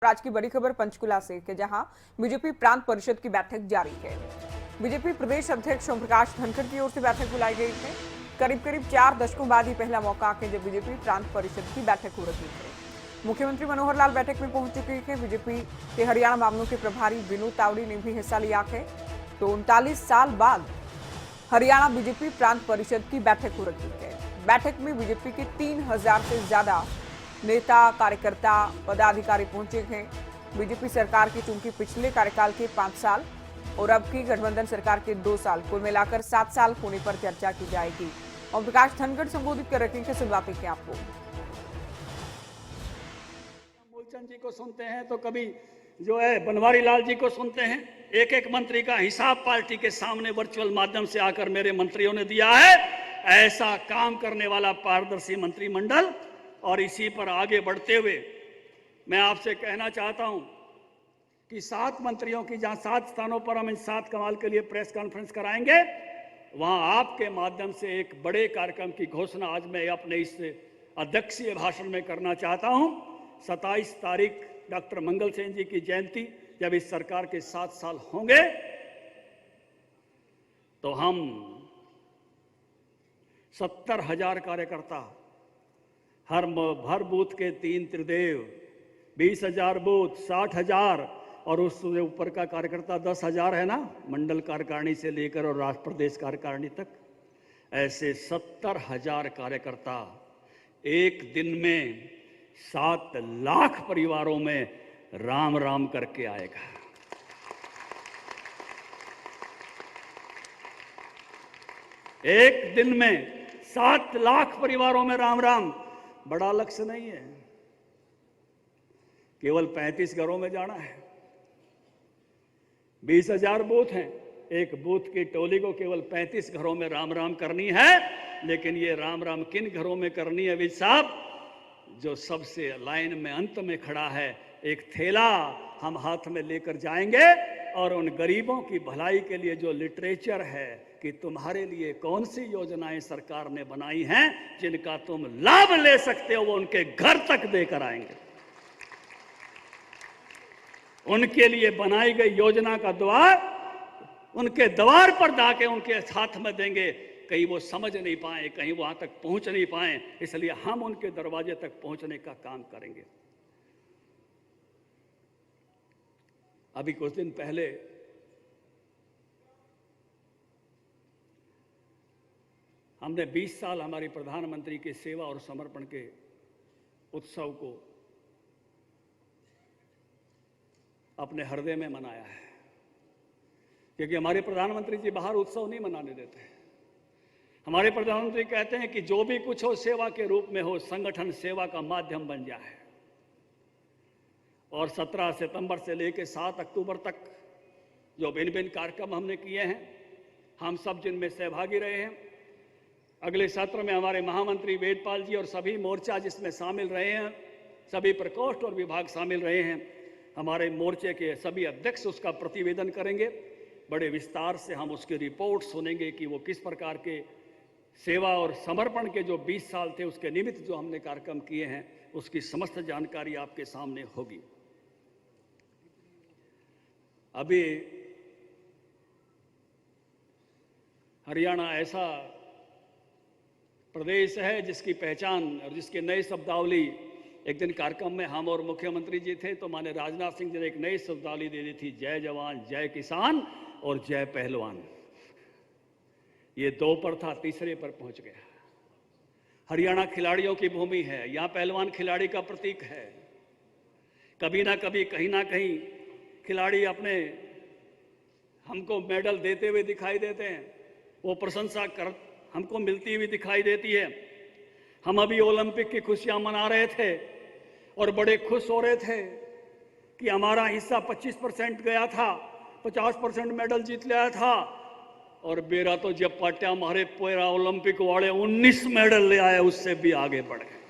आज की बड़ी खबर पंचकुला से कि जहां बीजेपी प्रांत परिषद की बैठक जारी है। बीजेपी प्रदेश अध्यक्ष ओम प्रकाश धनखड़ की ओर से बैठक बुलाई गई है। करीब 4 दशकों बाद ही पहला मौका है जब बीजेपी प्रांत परिषद की बैठक हो रही है। मुख्यमंत्री मनोहर लाल बैठक में पहुंच चुके हैं। बीजेपी के हरियाणा मामलों के प्रभारी विनोद तावड़ी ने भी हिस्सा लिया है। तो 39 साल बाद हरियाणा बीजेपी प्रांत परिषद की बैठक हो रही है। बैठक में बीजेपी के 3000 से ज्यादा नेता, कार्यकर्ता, पदाधिकारी पहुंचे हैं। बीजेपी सरकार की चूंकि पिछले कार्यकाल के 5 साल और अब की गठबंधन सरकार के 2 साल कुल मिलाकर 7 साल होने पर चर्चा की जाएगी। ओम प्रकाश धनखड़ संबोधित कर रहे हैं, सुनवाते हैं आपको। मूलचंद जी को सुनते हैं तो कभी जो है बनवारी लाल जी को सुनते हैं। एक एक मंत्री का हिसाब पार्टी के सामने वर्चुअल माध्यम से आकर मेरे मंत्रियों ने दिया है। ऐसा काम करने वाला पारदर्शी मंत्रिमंडल, और इसी पर आगे बढ़ते हुए मैं आपसे कहना चाहता हूं कि 7 मंत्रियों की जहां 7 स्थानों पर हम इन 7 कमाल के लिए प्रेस कॉन्फ्रेंस कराएंगे, वहां आपके माध्यम से एक बड़े कार्यक्रम की घोषणा आज मैं अपने इस अध्यक्षीय भाषण में करना चाहता हूं। 27 तारीख डॉक्टर मंगल सेन जी की जयंती, जब इस सरकार के 7 साल होंगे तो हम 70,000 कार्यकर्ता, हर बूथ के 3 त्रिदेव, 20,000 बूथ, 60,000 और उससे ऊपर का कार्यकर्ता 10,000 है ना, मंडल कार्यकारिणी से लेकर और राष्ट्र प्रदेश कार्यकारिणी तक, ऐसे 70,000 कार्यकर्ता एक दिन में 7 लाख परिवारों में राम राम करके आएगा। एक दिन में 7 लाख परिवारों में राम राम बड़ा लक्ष्य नहीं है, केवल 35 घरों में जाना है। 20,000 बूथ हैं, एक बूथ की टोली को केवल 35 घरों में राम राम करनी है। लेकिन ये राम राम किन घरों में करनी है विज साहब? जो सबसे लाइन में अंत में खड़ा है, एक थैला हम हाथ में लेकर जाएंगे और उन गरीबों की भलाई के लिए जो लिटरेचर है कि तुम्हारे लिए कौन सी योजनाएं सरकार ने बनाई हैं जिनका तुम लाभ ले सकते हो, वो उनके घर तक देकर आएंगे। उनके लिए बनाई गई योजना का द्वार उनके द्वार पर जाके उनके हाथ में देंगे। कहीं वो समझ नहीं पाए, कहीं वहां तक पहुंच नहीं पाए, इसलिए हम उनके दरवाजे तक पहुंचने का काम करेंगे। अभी कुछ दिन पहले हमने 20 साल हमारे प्रधानमंत्री के सेवा और समर्पण के उत्सव को अपने हृदय में मनाया है, क्योंकि हमारे प्रधानमंत्री जी बाहर उत्सव नहीं मनाने देते। हमारे प्रधानमंत्री कहते हैं कि जो भी कुछ हो सेवा के रूप में हो, संगठन सेवा का माध्यम बन जाए। और 17 सितंबर से लेकर 7 अक्टूबर तक जो भिन्न कार्यक्रम हमने किए हैं, हम सब जिनमें सहभागी रहे हैं। अगले सत्र में हमारे महामंत्री वेदपाल जी और सभी मोर्चा जिसमें शामिल रहे हैं, सभी प्रकोष्ठ और विभाग शामिल रहे हैं, हमारे मोर्चे के सभी अध्यक्ष उसका प्रतिवेदन करेंगे। बड़े विस्तार से हम उसकी रिपोर्ट सुनेंगे कि वो किस प्रकार के सेवा और समर्पण के जो 20 साल थे उसके निमित्त जो हमने कार्यक्रम किए हैं, उसकी समस्त जानकारी आपके सामने होगी। अभी हरियाणा ऐसा प्रदेश है जिसकी पहचान और जिसके नए शब्दावली, एक दिन कार्यक्रम में हम और मुख्यमंत्री जी थे तो माननीय राजनाथ सिंह जी ने एक नई शब्दावली दे दी थी, जय जवान, जय किसान और जय पहलवान। ये 2 पर था, तीसरे पर पहुंच गया। हरियाणा खिलाड़ियों की भूमि है, यहां पहलवान खिलाड़ी का प्रतीक है। कभी ना कभी, कहीं ना कहीं खिलाड़ी अपने हमको मेडल देते हुए दिखाई देते हैं, वो प्रशंसा कर हमको मिलती हुई दिखाई देती है। हम अभी ओलंपिक की खुशियां मना रहे थे और बड़े खुश हो रहे थे कि हमारा हिस्सा 25% गया था, 50% मेडल जीत लिया था। और बेरा तो जब पाट्या हमारे पूरा ओलंपिक वाले 19 मेडल ले आए, उससे भी आगे बढ़ गए।